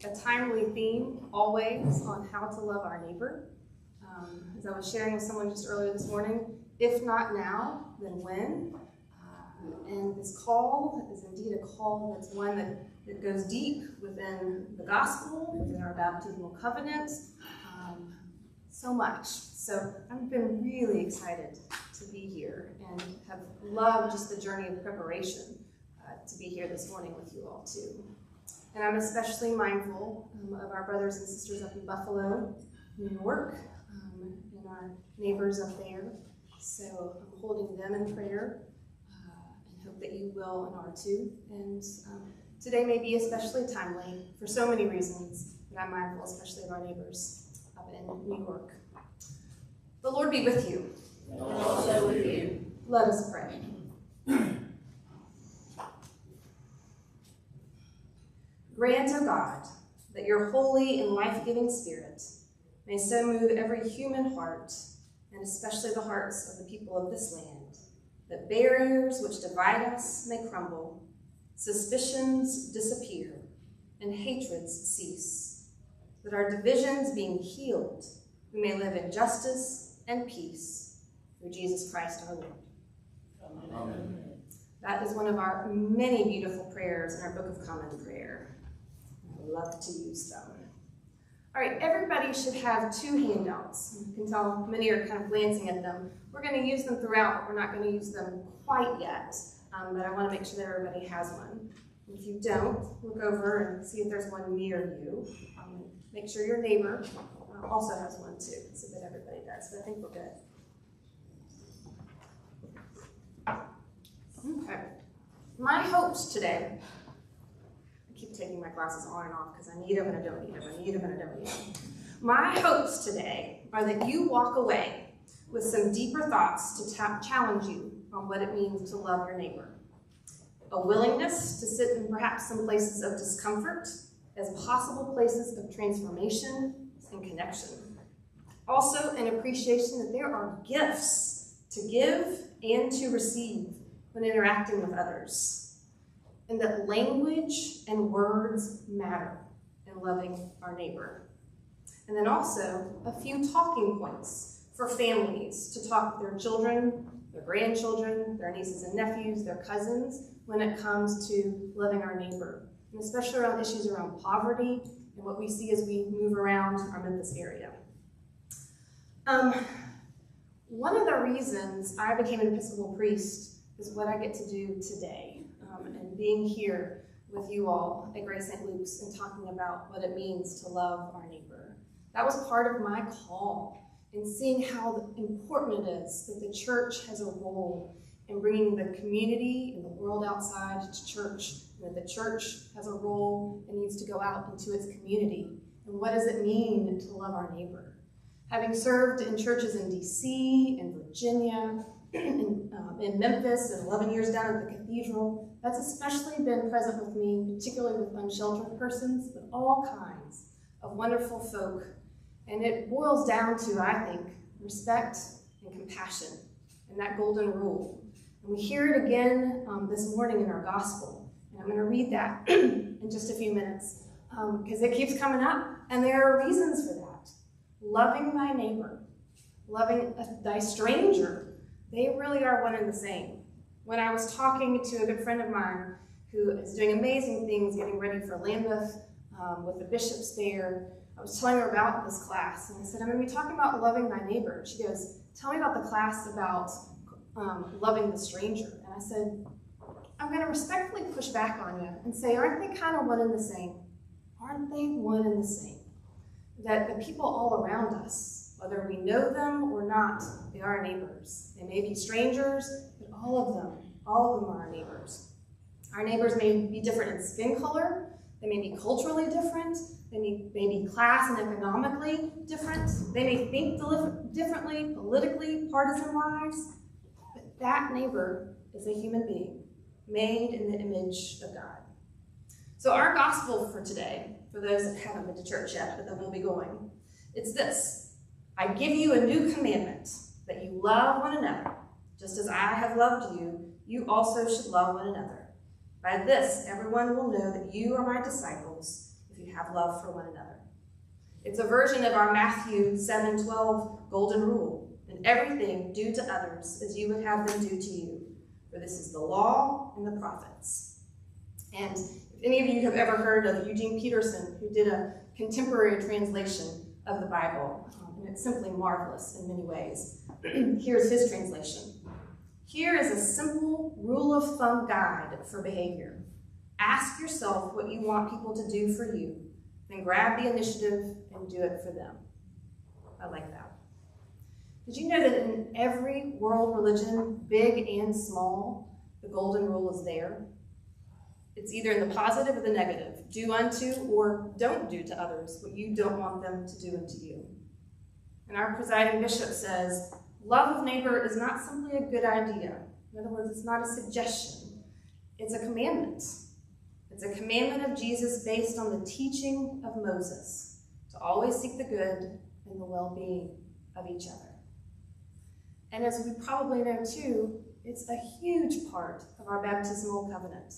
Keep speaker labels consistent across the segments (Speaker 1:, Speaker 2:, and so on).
Speaker 1: a timely theme always on how to love our neighbor. As I was sharing with someone just earlier this morning, if not now, then when? And this call is indeed a call that's one that goes deep within the gospel, within our baptismal covenant, so much. So I've been really excited to be here and have loved just the journey of preparation to be here this morning with you all too. And I'm especially mindful of our brothers and sisters up in Buffalo, New York, and our neighbors up there. So I'm holding them in prayer and hope that you will and are too. And today may be especially timely for so many reasons, but I'm mindful especially of our neighbors up in New York. The Lord be with you.
Speaker 2: And also with you.
Speaker 1: Let us pray. Grant, O God, that your holy and life-giving Spirit may so move every human heart, and especially the hearts of the people of this land, that barriers which divide us may crumble, suspicions disappear, and hatreds cease, that our divisions being healed, we may live in justice and peace through Jesus Christ our Lord.
Speaker 2: Amen.
Speaker 1: That is one of our many beautiful prayers in our Book of Common Prayer. I love to use them. All right, everybody should have two handouts. You can tell many are kind of glancing at them. We're going to use them throughout, but we're not going to use them quite yet. But I want to make sure that everybody has one. If you don't, look over and see if there's one near you. Make sure your neighbor also has one too, so that everybody does. But I think we're good. Okay. My hopes today, I keep taking my glasses on and off because I need them and I don't need them, I need them and I don't need them. My hopes today are that you walk away with some deeper thoughts to challenge you on what it means to love your neighbor. A willingness to sit in perhaps some places of discomfort as possible places of transformation and connection. Also, an appreciation that there are gifts to give and to receive when interacting with others, and that language and words matter in loving our neighbor. And then also a few talking points for families to talk with their children, their grandchildren, their nieces and nephews, their cousins, when it comes to loving our neighbor, and especially around issues around poverty and what we see as we move around our Memphis area. One of the reasons I became an Episcopal priest is what I get to do today, and being here with you all at Grace St. Luke's and talking about what it means to love our neighbor. That was part of my call in seeing how important it is that the church has a role in bringing the community and the world outside to church, and that the church has a role and needs to go out into its community. And what does it mean to love our neighbor? Having served in churches in DC and Virginia, in Memphis, and 11 years down at the cathedral, that's especially been present with me, particularly with unsheltered persons, but all kinds of wonderful folk. And it boils down to, I think, respect and compassion, and that golden rule. And we hear it again this morning in our gospel. And I'm going to read that in just a few minutes, because it keeps coming up, and there are reasons for that. Loving thy neighbor, loving thy stranger, they really are one and the same. When I was talking to a good friend of mine who is doing amazing things, getting ready for Lambeth with the bishops there, I was telling her about this class, and I said, I'm going to be talking about loving thy neighbor. She goes, tell me about the class about loving the stranger. And I said, I'm going to respectfully push back on you and say, aren't they kind of one and the same? Aren't they one and the same? That the people all around us, whether we know them or not, they are our neighbors. They may be strangers, but all of them are our neighbors. Our neighbors may be different in skin color, they may be culturally different, they may be class and economically different, they may think differently, politically, partisan-wise, but that neighbor is a human being, made in the image of God. So our gospel for today, for those that haven't been to church yet, but that will be going, it's this: I give you a new commandment, that you love one another. Just as I have loved you, you also should love one another. By this, everyone will know that you are my disciples, if you you have love for one another. It's a version of our Matthew 7:12 golden rule. In everything, do to others as you would have them do to you. For this is the law and the prophets. And if any of you have ever heard of Eugene Peterson, who did a contemporary translation of the Bible, and it's simply marvelous in many ways. Here's his translation. Here is a simple rule of thumb guide for behavior. Ask yourself what you want people to do for you, then grab the initiative and do it for them. I like that. Did you know that in every world religion, big and small, the golden rule is there? It's either in the positive or the negative. Do unto or don't do to others what you don't want them to do unto you. And our presiding bishop says, love of neighbor is not simply a good idea. In other words, it's not a suggestion. It's a commandment. It's a commandment of Jesus based on the teaching of Moses to always seek the good and the well-being of each other. And as we probably know too, it's a huge part of our baptismal covenant.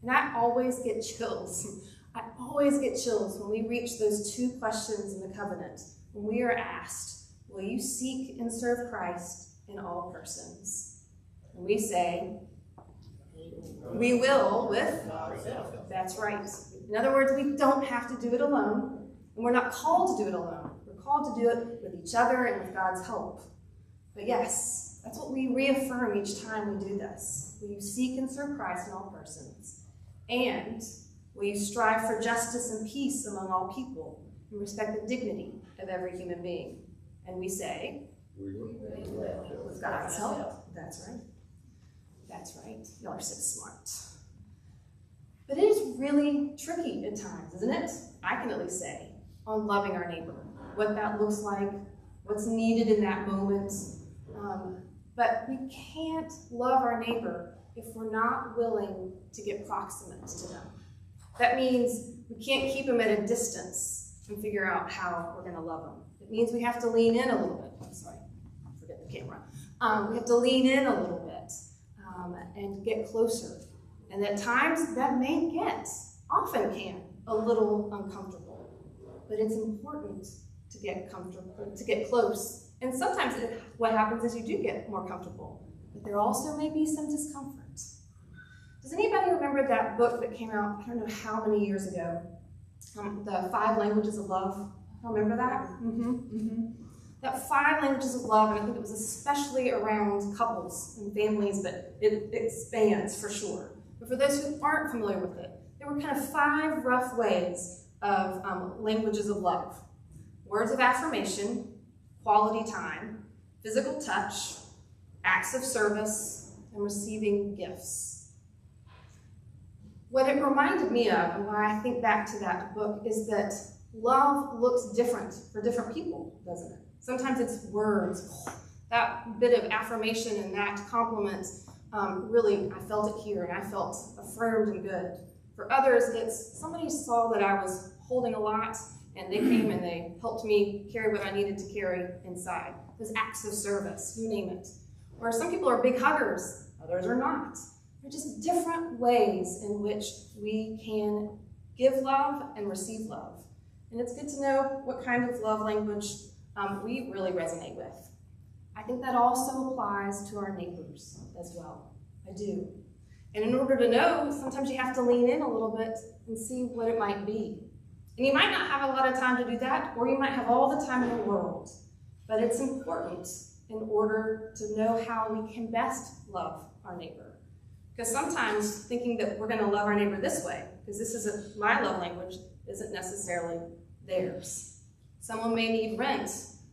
Speaker 1: And I always get chills. I always get chills when we reach those two questions in the covenant, when we are asked, will you seek and serve Christ in all persons? And we say, we will with, that's right. In other words, we don't have to do it alone, and we're not called to do it alone. We're called to do it with each other and with God's help. But yes, that's what we reaffirm each time we do this. Will you seek and serve Christ in all persons? And will you strive for justice and peace among all people and respect the dignity of every human being? And we say, we will. With God's help. That's right. That's right. Y'all are so smart. But it is really tricky at times, isn't it? I can at least say, on loving our neighbor, what that looks like, what's needed in that moment. But we can't love our neighbor if we're not willing to get proximate to them. That means we can't keep them at a distance and figure out how we're going to love them. It means we have to lean in a little bit. I'm sorry, forget the camera. We have to lean in a little bit and get closer. And at times that may often can, a little uncomfortable. But it's important to get comfortable, to get close. And sometimes what happens is you do get more comfortable. But there also may be some discomfort. Does anybody remember that book that came out, I don't know how many years ago, the 5 Languages of Love? Remember that? That 5 Languages of Love, and I think it was especially around couples and families, but it expands for sure. But for those who aren't familiar with it, there were kind of 5 rough ways of languages of love. Words of affirmation, quality time, physical touch, acts of service, and receiving gifts. What it reminded me of, and why I think back to that book, is that love looks different for different people, doesn't it? Sometimes it's words. That bit of affirmation and that compliment, really, I felt it here, and I felt affirmed and good. For others, it's somebody saw that I was holding a lot, and they came and they helped me carry what I needed to carry inside. Those acts of service, you name it. Or some people are big huggers, others are not. They're just different ways in which we can give love and receive love. And it's good to know what kind of love language we really resonate with. I think that also applies to our neighbors as well. I do. And in order to know, sometimes you have to lean in a little bit and see what it might be. And you might not have a lot of time to do that, or you might have all the time in the world. But it's important in order to know how we can best love our neighbor. Because sometimes thinking that we're going to love our neighbor this way, because this isn't my love language, isn't necessarily theirs. Someone may need rent,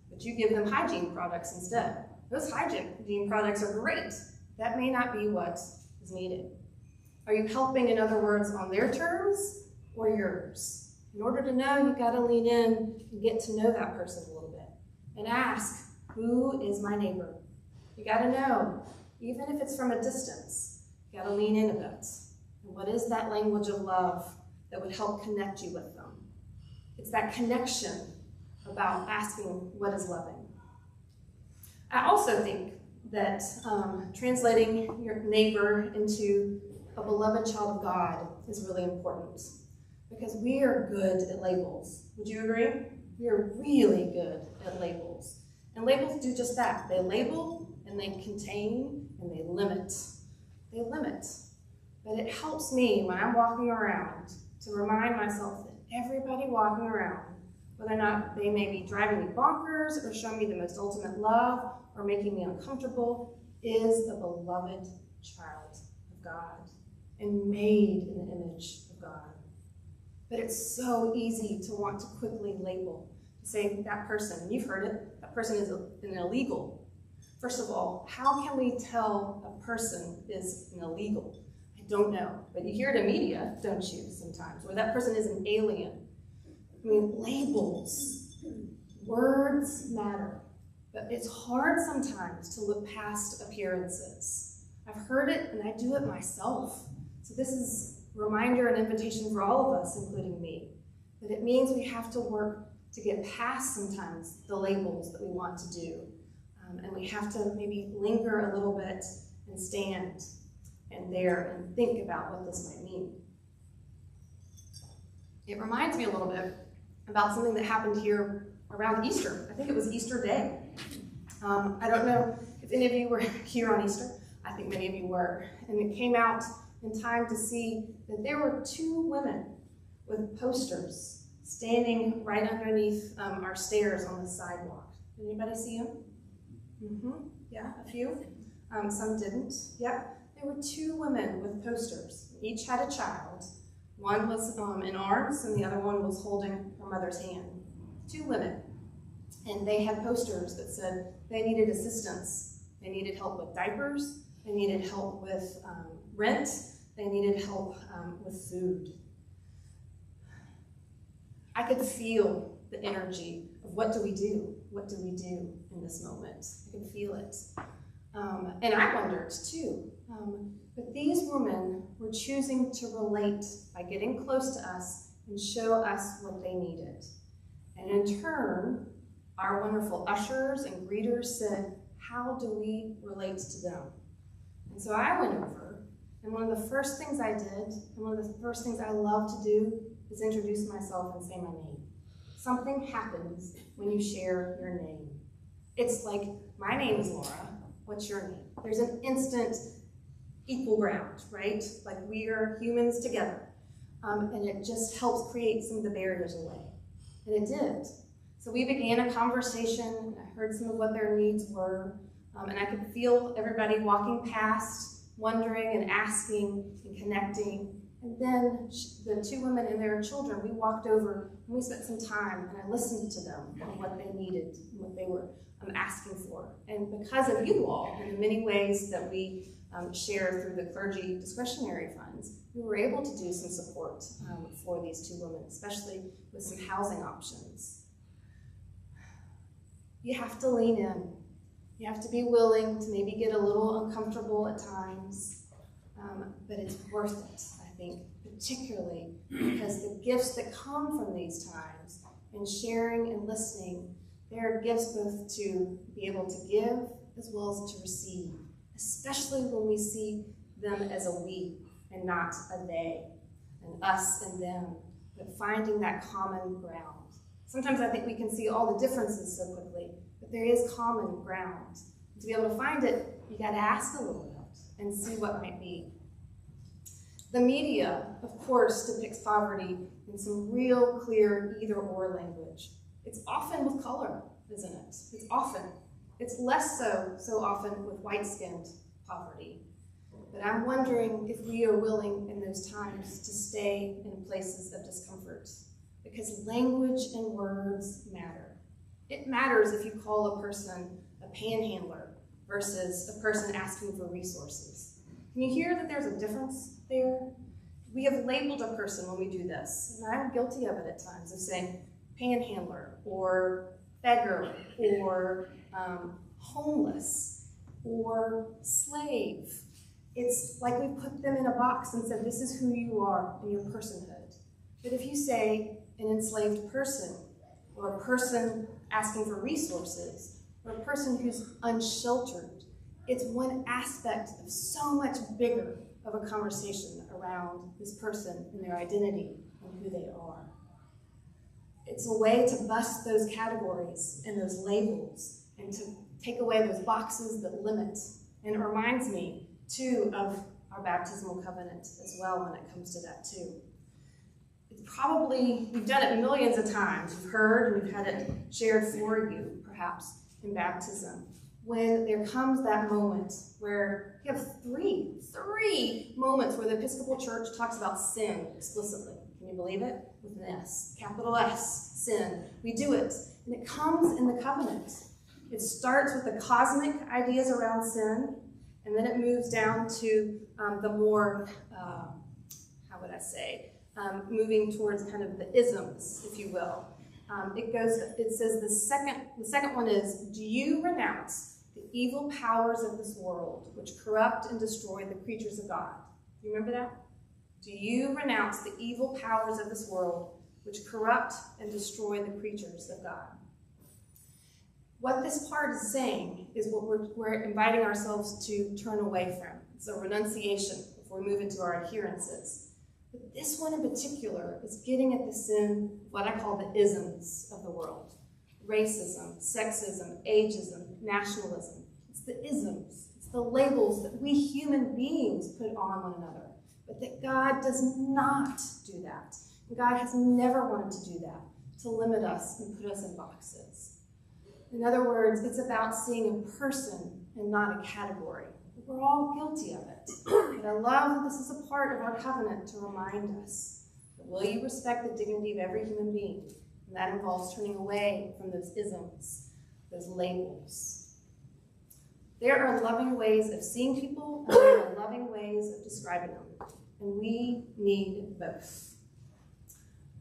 Speaker 1: but you give them hygiene products instead. Those hygiene products are great. That may not be what is needed. Are you helping, in other words, on their terms or yours? In order to know, you've got to lean in and get to know that person a little bit and ask, who is my neighbor? You got to know, even if it's from a distance, you got to lean in a bit. And what is that language of love that would help connect you with them? It's that connection about asking what is loving. I also think that translating your neighbor into a beloved child of God is really important. because we are good at labels. Would you agree? We are really good at labels. And labels do just that. They label, and they contain, and they limit. They limit. But it helps me when I'm walking around to remind myself that everybody walking around, whether or not they may be driving me bonkers or showing me the most ultimate love or making me uncomfortable, is a beloved child of God and made in the image of God. But it's so easy to want to quickly label, to say that person, and you've heard it, that person is an illegal. First of all, how can we tell a person is an illegal? I don't know, but you hear it in media, don't you, sometimes, or that person is an alien. I mean, labels, words matter, but it's hard sometimes to look past appearances. I've heard it and I do it myself. So this is a reminder and invitation for all of us, including me, that it means we have to work to get past sometimes the labels that we want to do. And we have to maybe linger a little bit and stand and there and think about what this might mean. It reminds me a little bit about something that happened here around Easter. I think it was Easter Day. I don't know if any of you were here on Easter. I think many of you were. And it came out in time to see that there were two women with posters standing right underneath our stairs on the sidewalk. Did anybody see them? Yeah, a few. Some didn't. Yep. There were two women with posters. Each had a child. One was in arms, and the other one was holding her mother's hand. Two women. And they had posters that said they needed assistance. They needed help with diapers. They needed help with rent. They needed help with food. I could feel the energy of what do we do? What do we do in this moment? I could feel it. And I wondered too. But these women were choosing to relate by getting close to us and show us what they needed. And in turn, our wonderful ushers and greeters said, how do we relate to them? And so I went over, and one of the first things I did, and one of the first things I love to do, is introduce myself and say my name. Something happens when you share your name. It's like, my name is Laura, what's your name? There's an instant equal ground, right? Like we are humans together. And it just helps create some of the barriers away. And it did. So we began a conversation, and I heard some of what their needs were, and I could feel everybody walking past, wondering and asking and connecting. And then the two women and their children, we walked over and we spent some time, and I listened to them on what they needed and what they were asking for. And because of you all, and the many ways that we share through the clergy discretionary funds, we were able to do some support for these two women, especially with some housing options. You have to lean in. You have to be willing to maybe get a little uncomfortable at times, but it's worth it, I think, particularly because the gifts that come from these times and sharing and listening, there are gifts both to be able to give as well as to receive, especially when we see them as a we and not a they, and us and them, but finding that common ground. Sometimes I think we can see all the differences so quickly, but there is common ground. To be able to find it, you got to ask a little bit and see what might be. The media, of course, depicts poverty in some real clear either-or language. It's often with color, isn't it? It's often. It's less so often with white-skinned poverty. But I'm wondering if we are willing in those times to stay in places of discomfort, because language and words matter. It matters if you call a person a panhandler versus a person asking for resources. Can you hear that there's a difference there? We have labeled a person when we do this, and I'm guilty of it at times, of saying panhandler or beggar or homeless or slave. It's like we put them in a box and said, this is who you are in your personhood. But if you say an enslaved person, or a person asking for resources, or a person who's unsheltered, it's one aspect of so much bigger of a conversation around this person and their identity and who they are. It's a way to bust those categories and those labels and to take away those boxes that limit. And it reminds me, too, of our baptismal covenant as well when it comes to that, too. We've done it millions of times. You've heard and we've had it shared for you, perhaps, in baptism. When there comes that moment where you have three moments where the Episcopal Church talks about sin explicitly. Can you believe it? With an S, capital S, sin. We do it, and it comes in the covenant. It starts with the cosmic ideas around sin, and then it moves down to the more, moving towards kind of the isms, if you will. It says the second one is, do you renounce the evil powers of this world, which corrupt and destroy the creatures of God? Do you remember that? Do you renounce the evil powers of this world, which corrupt and destroy the creatures of God? What this part is saying is what we're inviting ourselves to turn away from. It's a renunciation before we move into our adherences. But this one in particular is getting at the sin, what I call the isms of the world. Racism, sexism, ageism, nationalism. It's the isms. It's the labels that we human beings put on one another. But that God does not do that. God has never wanted to do that, to limit us and put us in boxes. In other words, it's about seeing a person and not a category. We're all guilty of it. But I love that this is a part of our covenant to remind us that will you respect the dignity of every human being? And that involves turning away from those isms, those labels. There are loving ways of seeing people, and there are loving ways of describing them. And we need both.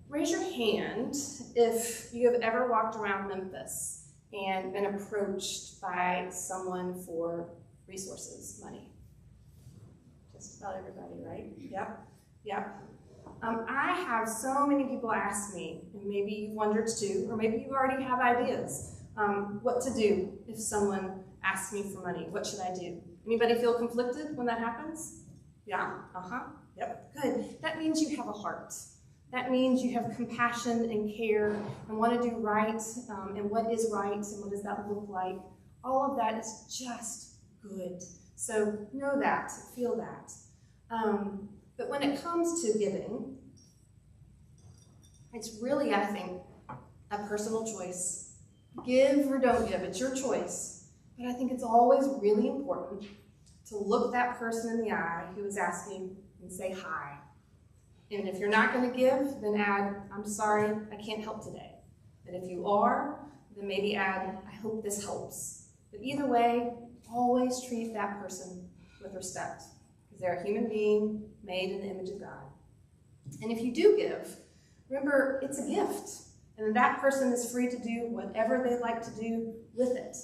Speaker 1: Raise your hand if you have ever walked around Memphis and been approached by someone for resources, money. Just about everybody, right? Yep. I have so many people ask me, and maybe you've wondered too, or maybe you already have ideas, what to do if someone asks me for money. What should I do? Anybody feel conflicted when that happens? Yeah? Yep, good. That means you have a heart. That means you have compassion and care and want to do right, and what is right and what does that look like. All of that is just good. So know that, feel that. But when it comes to giving, it's really, I think, a personal choice. Give or don't give, it's your choice. But I think it's always really important to look that person in the eye who is asking and say hi. And if you're not going to give, then add, I'm sorry, I can't help today. But if you are, then maybe add, I hope this helps. But either way, always treat that person with respect, because they're a human being made in the image of God. And if you do give, remember, it's a gift, and that person is free to do whatever they'd like to do with it.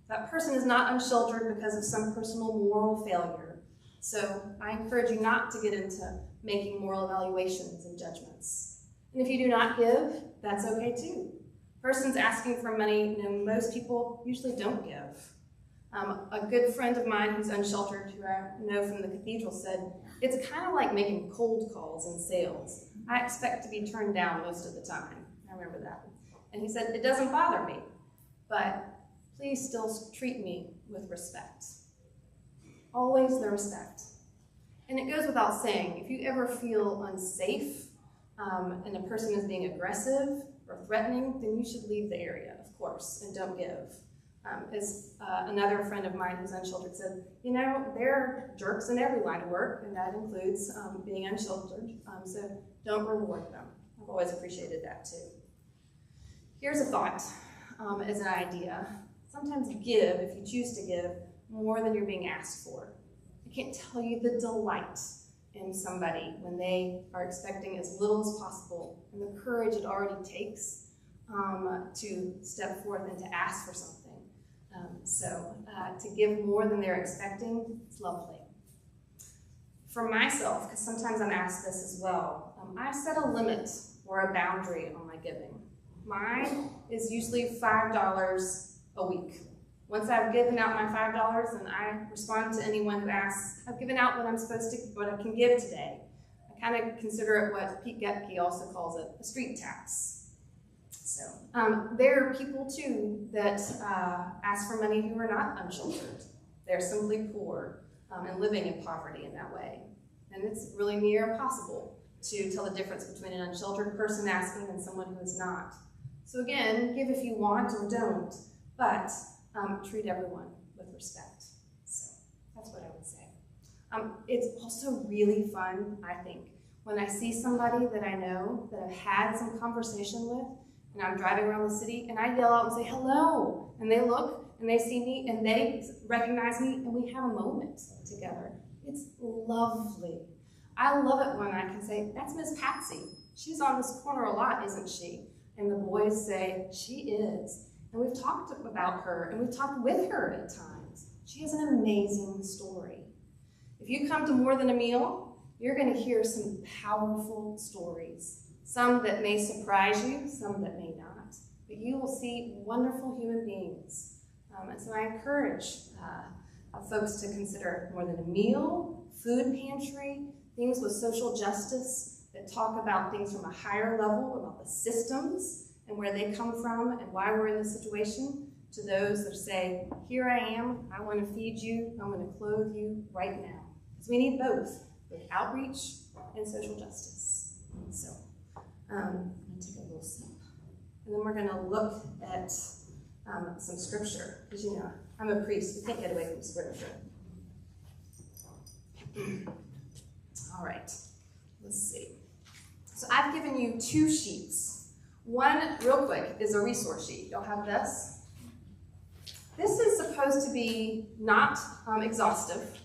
Speaker 1: That person is not unsheltered because of some personal moral failure. So I encourage you not to get into making moral evaluations and judgments. And if you do not give, that's okay too. Person's asking for money, most people usually don't give. A good friend of mine who's unsheltered, who I know from the cathedral, said, it's kind of like making cold calls in sales. I expect to be turned down most of the time. I remember that. And he said, it doesn't bother me, but please still treat me with respect. Always the respect. And it goes without saying, if you ever feel unsafe and a person is being aggressive or threatening, then you should leave the area, of course, and don't give. As another friend of mine who's unsheltered said, there are jerks in every line of work, and that includes being unsheltered, so don't reward them. I've always appreciated that too. Here's a thought as an idea. Sometimes give, if you choose to give, more than you're being asked for. I can't tell you the delight in somebody when they are expecting as little as possible, and the courage it already takes to step forth and to ask for something. To give more than they're expecting, it's lovely. For myself, because sometimes I'm asked this as well, I set a limit or a boundary on my giving. Mine is usually $5 a week. Once I've given out my $5 and I respond to anyone who asks, I've given out what I'm supposed to, what I can give today. I kind of consider it what Pete Gettys also calls it, a street tax. So there are people too that ask for money who are not unsheltered. They're simply poor and living in poverty in that way. And it's really near impossible to tell the difference between an unsheltered person asking and someone who is not. So again, give if you want or don't, but treat everyone with respect. So that's what I would say. It's also really fun, I think, when I see somebody that I know, that I've had some conversation with, and I'm driving around the city, and I yell out and say, hello, and they look, and they see me, and they recognize me, and we have a moment together. It's lovely. I love it when I can say, that's Miss Patsy. She's on this corner a lot, isn't she? And the boys say, she is. And we've talked about her, and we've talked with her at times. She has an amazing story. If you come to More Than a Meal, you're going to hear some powerful stories. Some that may surprise you, some that may not. But you will see wonderful human beings. And so I encourage folks to consider More Than a Meal, food pantry, things with social justice that talk about things from a higher level, about the systems and where they come from and why we're in this situation, to those that say, here I am, I want to feed you, I want to clothe you right now. Because we need both outreach and social justice. So I'm going to take a little sip. And then we're going to look at some scripture. Because you know, I'm a priest, we can't get away from scripture. All right, let's see. So I've given you 2 sheets. One, real quick, is a resource sheet. Y'all have this? This is supposed to be not exhaustive,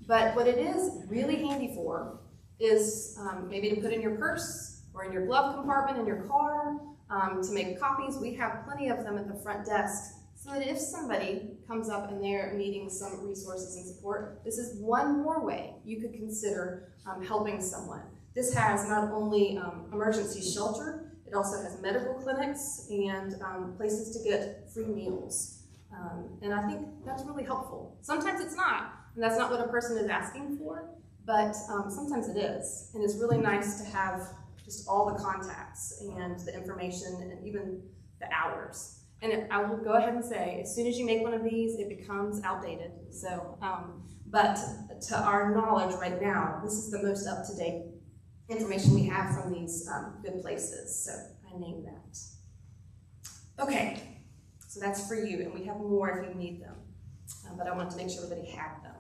Speaker 1: but what it is really handy for is maybe to put in your purse or in your glove compartment in your car, to make copies. We have plenty of them at the front desk, so that if somebody comes up and they're needing some resources and support, this is one more way you could consider helping someone. This has not only emergency shelter, it also has medical clinics and places to get free meals. And I think that's really helpful. Sometimes it's not, and that's not what a person is asking for, but sometimes it is. And it's really nice to have just all the contacts and the information and even the hours. And I will go ahead and say, as soon as you make one of these, it becomes outdated. So, but to our knowledge right now, this is the most up-to-date information we have from these good places. So I named that. Okay, so that's for you, and we have more if you need them. But I want to make sure everybody had them.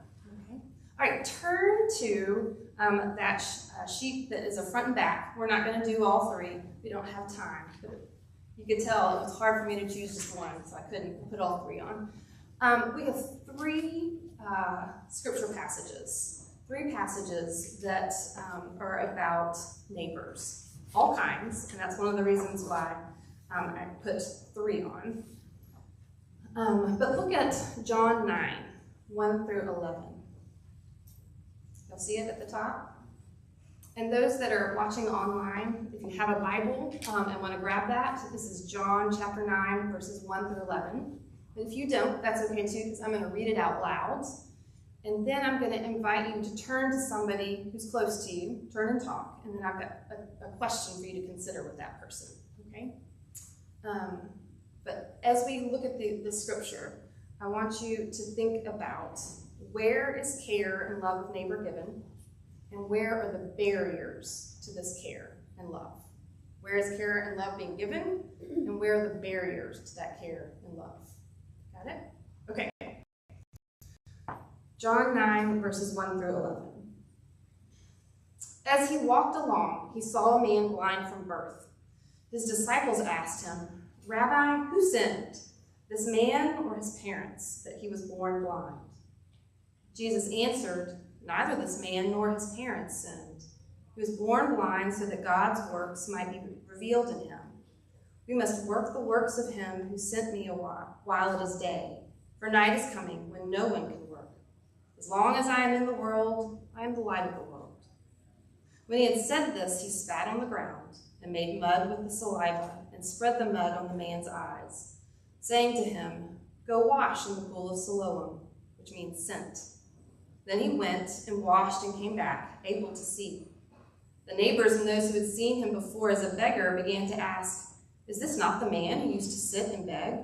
Speaker 1: Okay. All right, turn to that sheet that is a front and back. We're not going to do all 3. We don't have time. But you could tell it was hard for me to choose just one, so I couldn't put all 3 on. We have 3 scripture passages. 3 passages that are about neighbors, all kinds, and that's one of the reasons why I put 3 on. But look at John 9, 1 through 11. You'll see it at the top. And those that are watching online, if you have a Bible and want to grab that, this is John chapter 9, verses 1 through 11. But if you don't, that's okay too, because I'm going to read it out loud. And then I'm going to invite you to turn to somebody who's close to you, turn and talk, and then I've got a question for you to consider with that person, okay? But as we look at the scripture, I want you to think about where is care and love of neighbor given, and where are the barriers to this care and love? Where is care and love being given, and where are the barriers to that care and love? Got it? Okay. John 9, verses 1 through 11. As he walked along, he saw a man blind from birth. His disciples asked him, Rabbi, who sinned, this man or his parents, that he was born blind? Jesus answered, neither this man nor his parents sinned. He was born blind so that God's works might be revealed in him. We must work the works of him who sent me while it is day, for night is coming when no one can work. As long as I am in the world, I am the light of the world. When he had said this, he spat on the ground and made mud with the saliva and spread the mud on the man's eyes, saying to him, go wash in the pool of Siloam, which means sent. Then he went and washed and came back, able to see. The neighbors and those who had seen him before as a beggar began to ask, "Is this not the man who used to sit and beg?"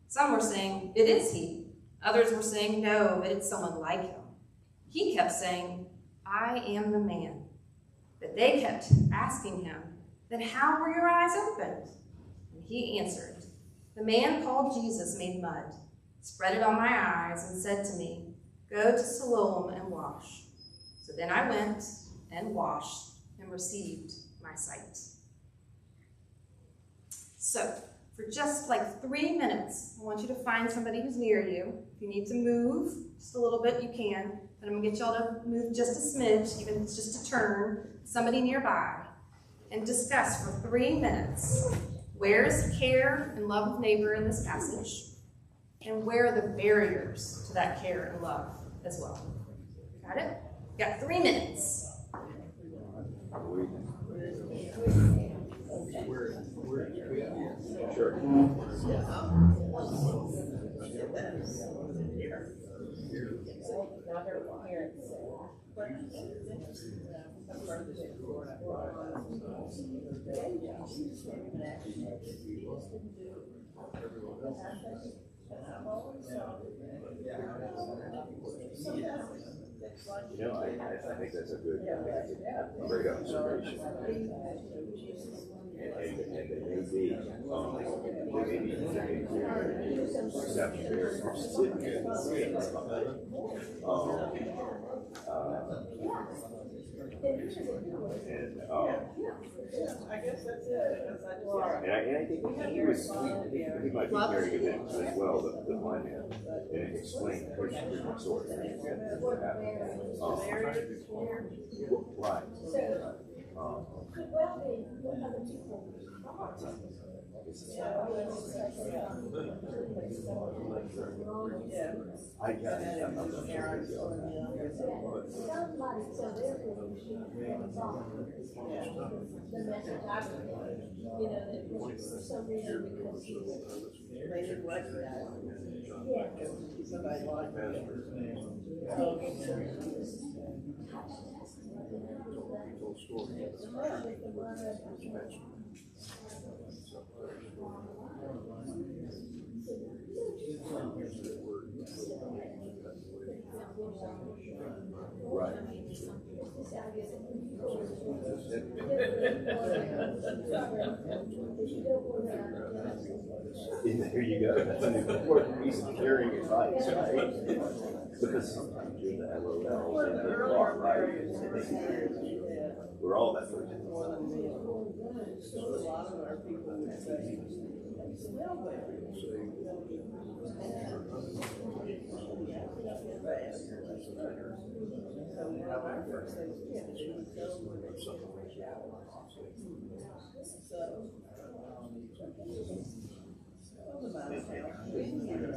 Speaker 1: Some were saying, "It is he." Others were saying, "No, but it's someone like him." He kept saying, "I am the man." But they kept asking him, "Then how were your eyes opened?" And he answered, "The man called Jesus made mud, spread it on my eyes, and said to me, 'Go to Siloam and wash.' So then I went and washed and received my sight." So, for just like 3 minutes, I want you to find somebody who's near you. If you need to move just a little bit, you can. But I'm going to get y'all to move just a smidge, even if it's just a turn, somebody nearby, and discuss for 3 minutes where is care and love of neighbor in this passage, and where are the barriers to that care and love as well. Got it? Got 3 minutes.
Speaker 3: Sure. You know, I think that's a great observation. And they may be I guess that's it. And I think he might be carrying it in as well, the blind man, and explain different source. Right. Right. There you go. That's an important piece of carrying advice, right? Because sometimes you're the LOL in the car, right? We're all that person.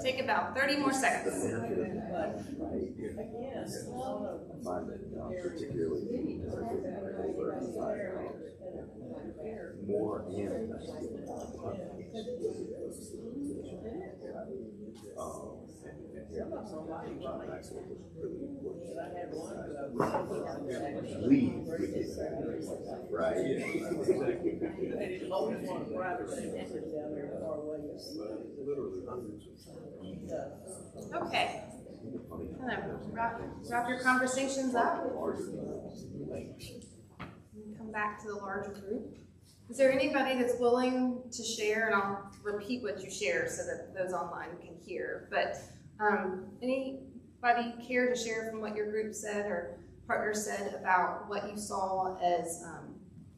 Speaker 1: Take about 30 more seconds.
Speaker 3: I find that particularly as I get older, more in lead with it, right?
Speaker 1: Okay. Kind of wrap your conversations up. Come back to the larger group. Is there anybody that's willing to share? And I'll repeat what you share so that those online can hear. But anybody care to share from what your group said or partner said about what you saw as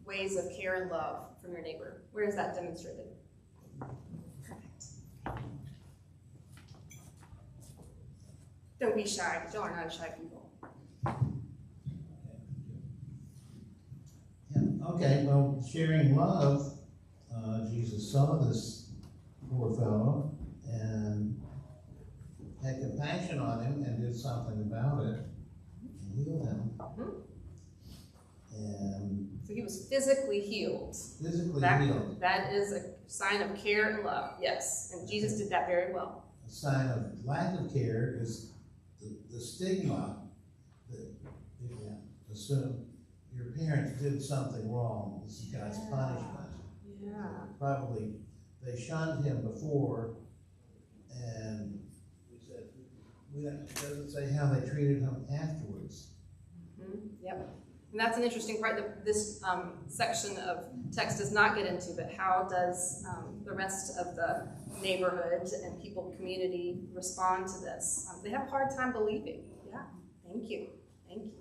Speaker 1: ways of care and love from your neighbor? Where is that demonstrated? Perfect. Don't be shy, because y'all are not shy people.
Speaker 4: Yeah, okay, well, sharing love, Jesus saw this poor fellow and had compassion on him and did something about it and healed him. And
Speaker 1: So he was physically healed.
Speaker 4: physically healed.
Speaker 1: That is a sign of care and love, yes. And Jesus did that very well.
Speaker 4: A sign of lack of care is the stigma that people assume your parents did something wrong. This is God's punishment.
Speaker 1: Yeah.
Speaker 4: Probably they shunned him before, and we said, it doesn't say how they treated him afterwards.
Speaker 1: Yep. And that's an interesting part that this section of text does not get into, but how does the rest of the neighborhood and people, community respond to this? They have a hard time believing. Yeah. Thank you. Thank you.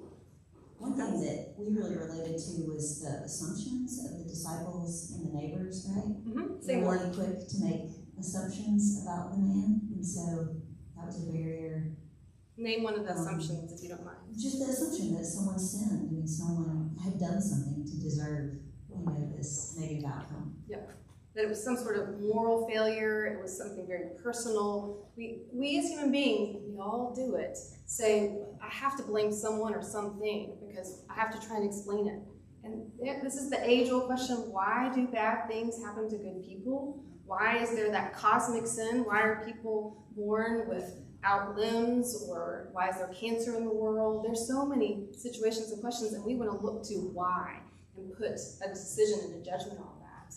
Speaker 5: One thing that we really related to was the assumptions of the disciples and the neighbors, right? They were really quick to make assumptions about the man, and so that was a barrier.
Speaker 1: Name one of the assumptions, if you don't mind.
Speaker 5: Just the assumption that someone sinned, I mean, someone had done something to deserve, this negative outcome.
Speaker 1: Yep. That it was some sort of moral failure, it was something very personal. We as human beings, we all do it, say, I have to blame someone or something because I have to try and explain it. And this is the age-old question, why do bad things happen to good people? Why is there that cosmic sin? Why are people born without limbs? Or why is there cancer in the world? There's so many situations and questions, and we want to look to why and put a decision and a judgment on that.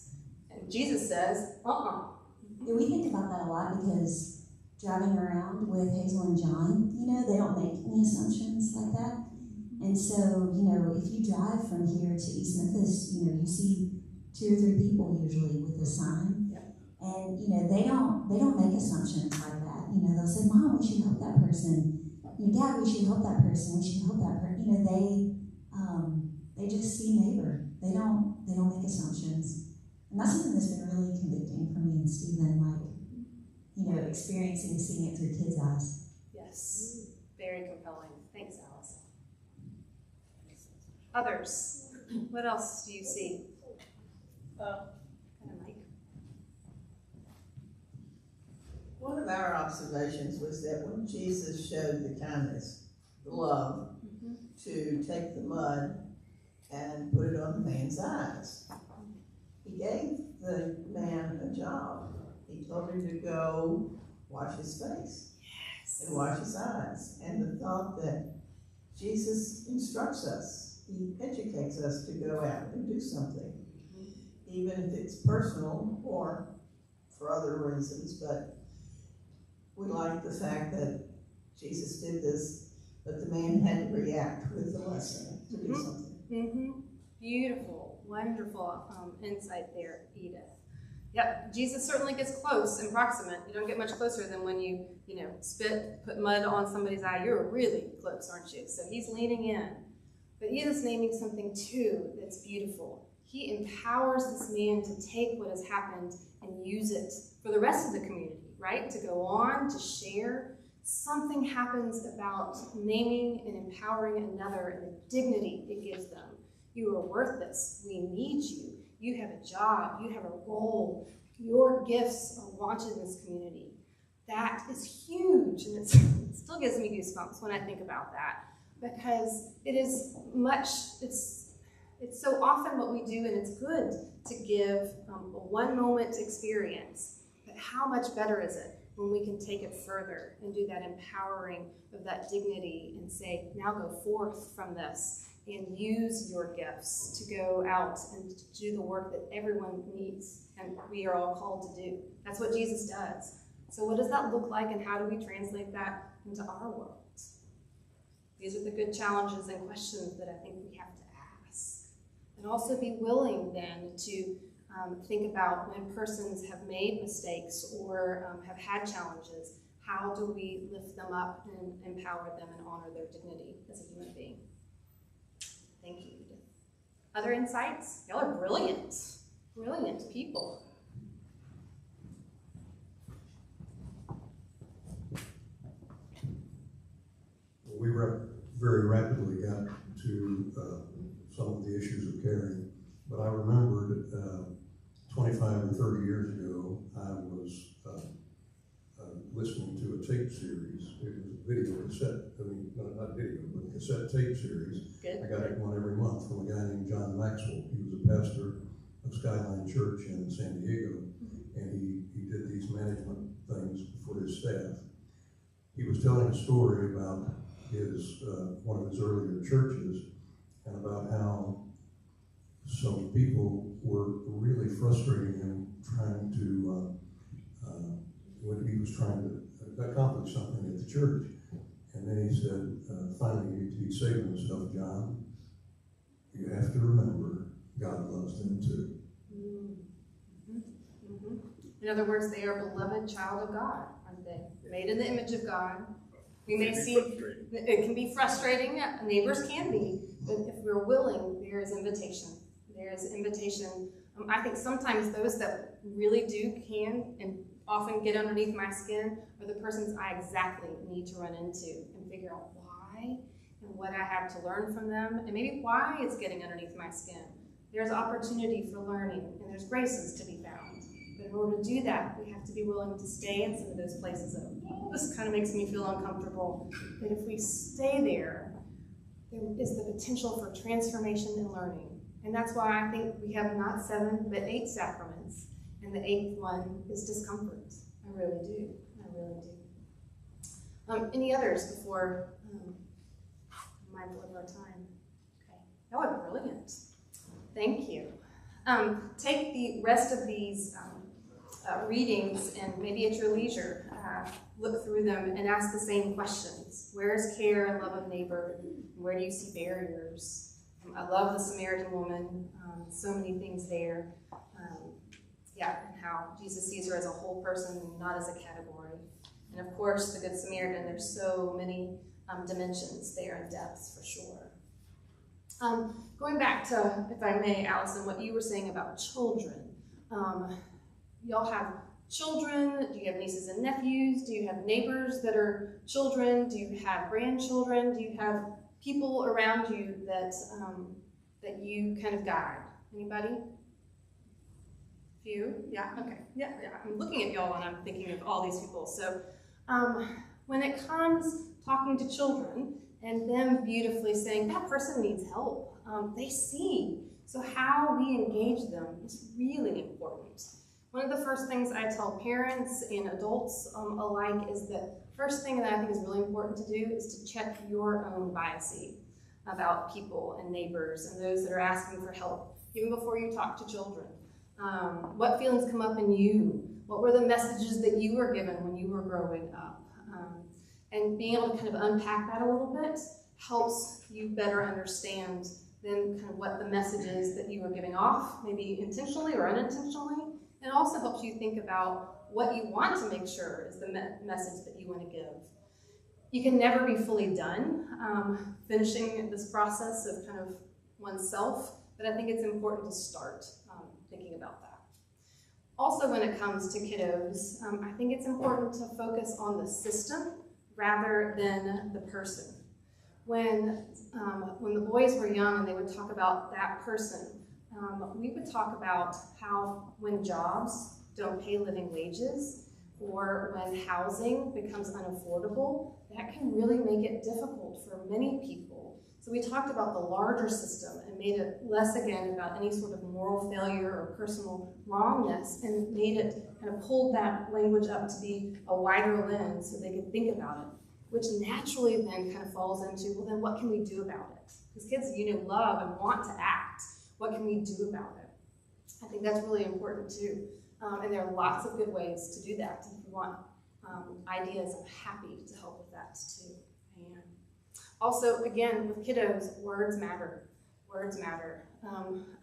Speaker 1: And Jesus says,
Speaker 5: Yeah, we think about that a lot because driving around with Hazel and John, they don't make any assumptions like that. And so, if you drive from here to East Memphis, you see 2 or 3 people usually with a sign.
Speaker 1: Yep.
Speaker 5: And, they don't make assumptions like that. They'll say, Mom, we should help that person. Dad, we should help that person. We should help that person. They just see neighbor. They don't make assumptions. And that's something that's been really convicting for me and Stephen, experiencing, seeing it through kids' eyes.
Speaker 1: yes, very compelling. Thanks, Alice. Others, what else do you see? Mike.
Speaker 2: One of our observations was that when Jesus showed the kindness, the love, to take the mud and put it on the man's eyes, he gave the man a job. He told him to go wash his face and wash his eyes. And the thought that Jesus instructs us, he educates us to go out and do something, even if it's personal or for other reasons. But we like the fact that Jesus did this, but the man had to react with the lesson to do something.
Speaker 1: Beautiful, wonderful insight there, Edith. Yep, Jesus certainly gets close and proximate. You don't get much closer than when you spit, put mud on somebody's eye. You're really close, aren't you? So he's leaning in. But Edith's naming something too that's beautiful. He empowers this man to take what has happened and use it for the rest of the community, right? To go on, to share. Something happens about naming and empowering another and the dignity it gives them. You are worth this. We need you. You have a job. You have a role. Your gifts are wanted in this community. That is huge, and it still gives me goosebumps when I think about that, because it is it's so often what we do, and it's good to give a one-moment experience, but how much better is it when we can take it further and do that empowering of that dignity and say, now go forth from this and use your gifts to go out and to do the work that everyone needs and we are all called to do. That's what Jesus does. So what does that look like, and how do we translate that into our world? These are the good challenges and questions that I think we have to ask. And also be willing then to think about when persons have made mistakes or have had challenges, how do we lift them up and empower them and honor their dignity as a human being? Thank you, Edith. Other insights? Y'all are brilliant. Brilliant people.
Speaker 6: We very rapidly got to some of the issues of caring, but I remembered 25 or 30 years ago, I was listening to a tape series. It was a video cassette, not video, but a cassette tape series.
Speaker 1: Good.
Speaker 6: I got it one every month from a guy named John Maxwell. He was a pastor of Skyline Church in San Diego, and he did these management things for his staff. He was telling a story about his one of his earlier churches, and about how some people were really frustrating him trying to, when he was trying to accomplish something at the church. And then he said, finally, he said to himself, John, you have to remember God loves them too.
Speaker 1: Mm-hmm. Mm-hmm. In other words, they are a beloved child of God, aren't they? Made in the image of God. We may see it can be frustrating. Neighbors can be, but if we're willing, there is invitation. There is invitation. I think sometimes those that really do can and often get underneath my skin are the persons I exactly need to run into and figure out why and what I have to learn from them and maybe why it's getting underneath my skin. There's opportunity for learning and there's graces to be found. But in order to do that, we have to be willing to stay in some of those places of, oh, this kind of makes me feel uncomfortable. But if we stay there, there is the potential for transformation and learning. And that's why I think we have not 7, but 8 sacraments. And the 8th one is discomfort. I really do. I really do. Any others before I'm mindful of our time? Okay. That was brilliant. Thank you. Take the rest of these readings and maybe at your leisure, look through them and ask the same questions. Where is care and love of neighbor? Where do you see barriers? I love the Samaritan woman, so many things there. And how Jesus sees her as a whole person and not as a category. And of course, the Good Samaritan, there's so many dimensions there and depths for sure. Going back to, if I may, Allison, what you were saying about children. Y'all have children? Do you have nieces and nephews? Do you have neighbors that are children? Do you have grandchildren? Do you have people around you that that you kind of guide? Anybody? Few? Yeah? Okay. Yeah. I'm looking at y'all and I'm thinking of all these people. So when it comes talking to children and them beautifully saying, that person needs help, they see. So how we engage them is really important. One of the first things I tell parents and adults alike is that first thing that I think is really important to do is to check your own biases about people and neighbors and those that are asking for help, even before you talk to children. What feelings come up in you? What were the messages that you were given when you were growing up? And being able to kind of unpack that a little bit helps you better understand then kind of what the message is that you were giving off, maybe intentionally or unintentionally. And it also helps you think about what you want to make sure is the message that you want to give. You can never be fully done finishing this process of kind of oneself, but I think it's important to start thinking about that. Also, when it comes to kiddos, I think it's important to focus on the system rather than the person. When the boys were young and they would talk about that person, we would talk about how when jobs don't pay living wages or when housing becomes unaffordable, that can really make it difficult for many people. So we talked about the larger system and made it less, again, about any sort of moral failure or personal wrongness and made it kind of pulled that language up to be a wider lens so they could think about it, which naturally then kind of falls into, well, then what can we do about it? Because kids, love and want to act. What can we do about it? I think that's really important too. And there are lots of good ways to do that. If you want ideas, I'm happy to help with that too. And also, again, with kiddos, words matter. Words matter.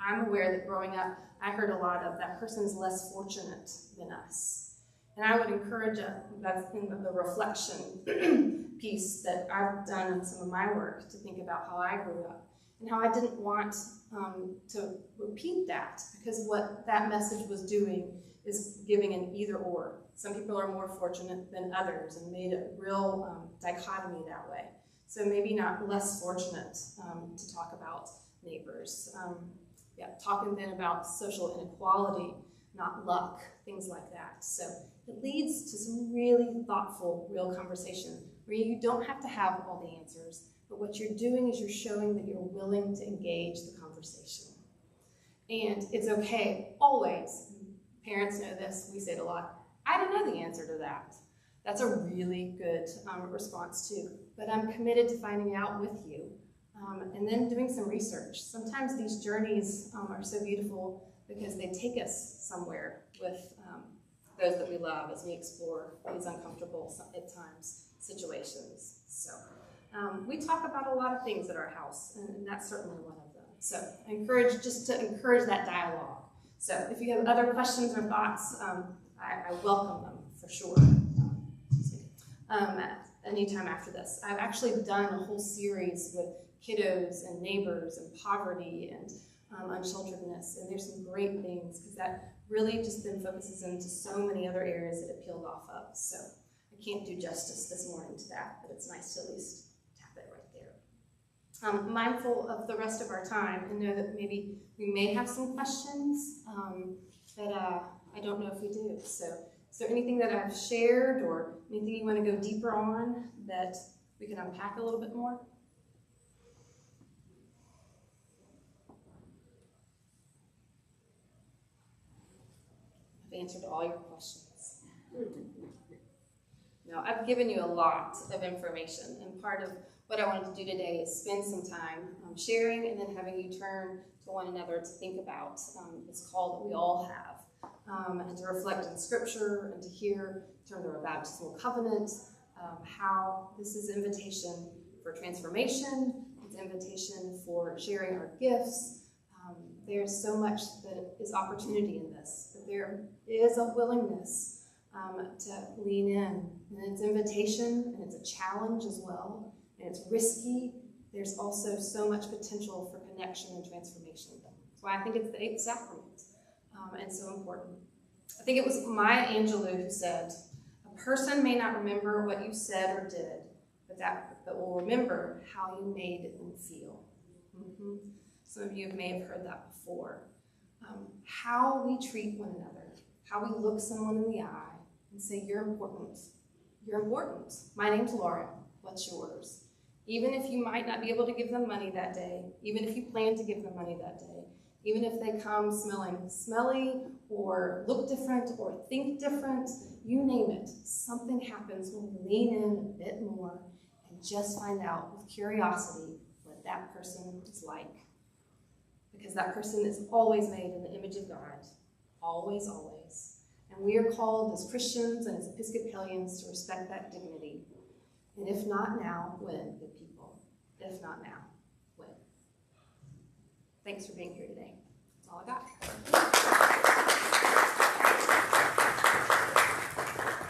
Speaker 1: I'm aware that growing up, I heard a lot of that person's less fortunate than us. And I would encourage that's in the reflection piece that I've done in some of my work to think about how I grew up and how I didn't want to repeat that, because what that message was doing is giving an either or. Some people are more fortunate than others and made a real dichotomy that way. So maybe not less fortunate to talk about neighbors. Talking then about social inequality, not luck, things like that. So it leads to some really thoughtful, real conversation where you don't have to have all the answers, but what you're doing is you're showing that you're willing to engage the conversation. And it's okay, always, parents know this, we say it a lot, I don't know the answer to that. That's a really good response too, but I'm committed to finding out with you and then doing some research. Sometimes these journeys are so beautiful because they take us somewhere with those that we love as we explore these uncomfortable, at times, situations. So we talk about a lot of things at our house, and that's certainly one of them. So I encourage that dialogue. So if you have other questions or thoughts, I welcome them for sure. Anytime after this. I've actually done a whole series with kiddos and neighbors and poverty and unshelteredness, and there's some great things because that really just then focuses into so many other areas that it peeled off of. So I can't do justice this morning to that, but it's nice to at least tap it right there. Mindful of the rest of our time and know that maybe we may have some questions that I don't know if we do. So is there anything that I've shared or anything you want to go deeper on that we can unpack a little bit more? I've answered all your questions. No, I've given you a lot of information, and part of what I wanted to do today is spend some time sharing and then having you turn to one another to think about this call that we all have. And to reflect in Scripture and to hear in terms of our baptismal covenant, how this is invitation for transformation, it's invitation for sharing our gifts. There's so much that is opportunity in this, but there is a willingness to lean in, and it's invitation, and it's a challenge as well, and it's risky. There's also so much potential for connection and transformation. That's why I think it's the 8th sacrament. And so important. I think it was Maya Angelou who said, "A person may not remember what you said or did, but will remember how you made them feel." Some of you may have heard that before. How we treat one another, how we look someone in the eye and say, "You're important. You're important. My name's Laura. What's yours?" Even if you might not be able to give them money that day, even if you plan to give them money that day, even if they come smelling smelly or look different or think different, you name it, something happens when we lean in a bit more and just find out with curiosity what that person is like. Because that person is always made in the image of God. Always, always. And we are called as Christians and as Episcopalians to respect that dignity. And if not now, when, good people? If not now, when? Thanks for being here today. That's all I got.